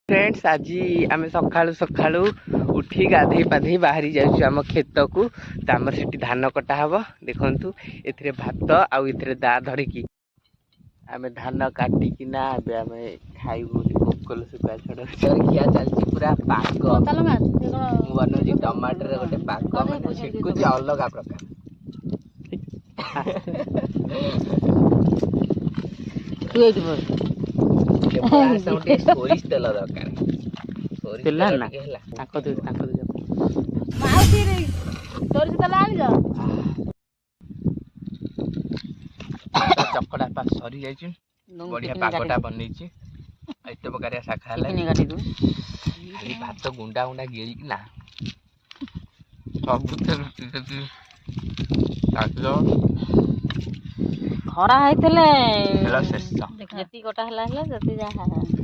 friends आज आम सकाळु सकाळु उठी गाधे पाधे बाहरी जाऊँ आम खेत को तो आम से धान कटा हम देखु ए भात आउ दा धरिकी आम धान काटिकिना आम खाइबू कोकल सुखा छड़ खिया चलती पूरा पाग बनौजी टमाटर गोटे पाग छिटकुच अलग प्रकार सोरिष तेल दरकार चकड़ा पास सरी जाइए बढ़िया पागटा बन एत प्रकार शाखा खाली भात गुंडा गुंडा गिरिक ना खरा है शेष कटा है